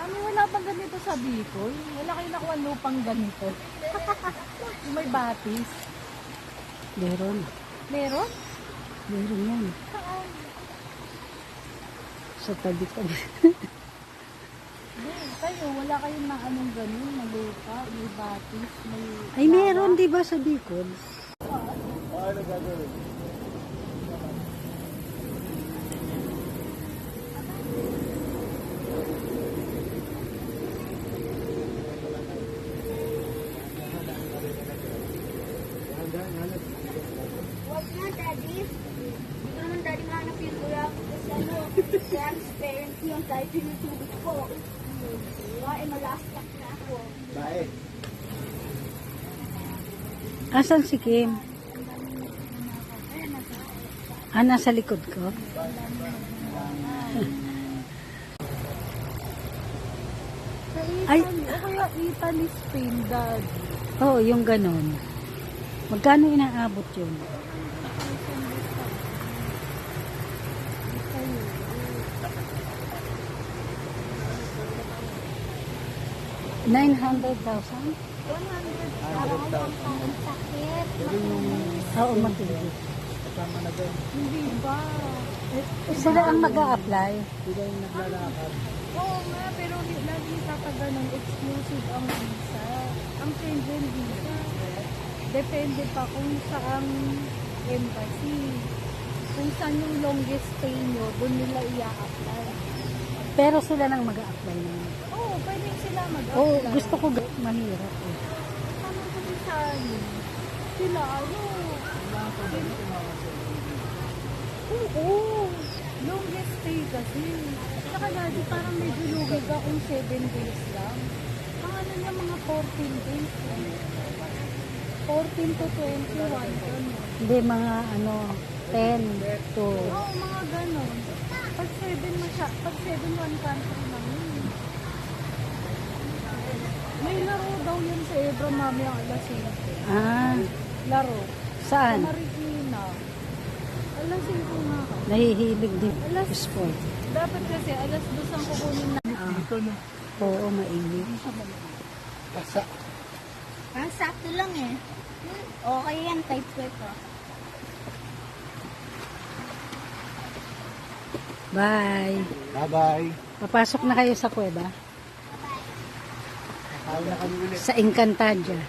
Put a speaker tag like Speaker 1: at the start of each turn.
Speaker 1: Ano, wala bang ganito sa Bicol? Wala kayo nakuha lupang ganito. Yung may batis.
Speaker 2: Meron.
Speaker 1: Meron?
Speaker 2: Meron yan.
Speaker 1: Saan?
Speaker 2: Sa tabi-tabi.
Speaker 1: Hindi, kayo, wala kayong na anong ganun, na lupa, may batis, may...
Speaker 2: Ay, meron, di ba, sa Bicol?
Speaker 3: Ano gagawin?
Speaker 4: Huwag na, Daddy. Hindi ko naman, Daddy, mahanap yung tulak. Kasi ano, transparent yung kahit tinutubig ko. Ay, malastak na ako.
Speaker 3: Bae.
Speaker 2: Asan si Kim? Ah, nasa likod ko?
Speaker 1: Sa
Speaker 2: Ay.
Speaker 1: Italy, o kaya Italy, Spain, Daddy.
Speaker 2: Oo, yung ganon. Magkano inaabot yun? $900,000?
Speaker 1: 100,000.
Speaker 4: Ang sakit.
Speaker 2: Oo, matindi.
Speaker 3: Kasama na doon.
Speaker 1: Hindi ba?
Speaker 2: Sila ang mag-a-apply.
Speaker 3: Sila yung naglalakad.
Speaker 1: Oo nga, pero lagi ganun, exclusive ang visa. Ang Schengen visa. Depende pa kung saang embassy. Kung saan yung longest stay nyo, doon nila i-apply.
Speaker 2: Pero sila nang mag-a-apply na.
Speaker 1: Oo, pwede sila mag-apply.
Speaker 2: Oo, gusto ko mahirap eh.
Speaker 1: Ano kung saan? Sila, ano? Oo, longest stay kasi. Saka lagi parang medyo lugi ka kung 7 days lang. Ang ano niya, mga 14 days. 14 to 21. Ano.
Speaker 2: Hindi, mga 10 to...
Speaker 1: Oo, mga ganon. Pag 7 masya, pag 7 one country lang yun. May laro daw yun sa Ebra mamaya alas 5.
Speaker 2: Ah,
Speaker 1: Laro. Sa
Speaker 2: saan?
Speaker 1: Marikina. Alas 5 nga ka.
Speaker 2: Nahihilig din
Speaker 1: Alas
Speaker 2: sport.
Speaker 1: Dapat kasi alas 2 ang kukunin na.
Speaker 3: Dito no.
Speaker 2: Oo, mainit.
Speaker 3: Pasa.
Speaker 4: Ang sakto lang eh. Okay yan, type ko ito.
Speaker 2: Bye.
Speaker 3: Bye-bye.
Speaker 2: Papasok na kayo sa kuweba?
Speaker 3: Kakain na kami ulit.
Speaker 2: Sa Encantadia.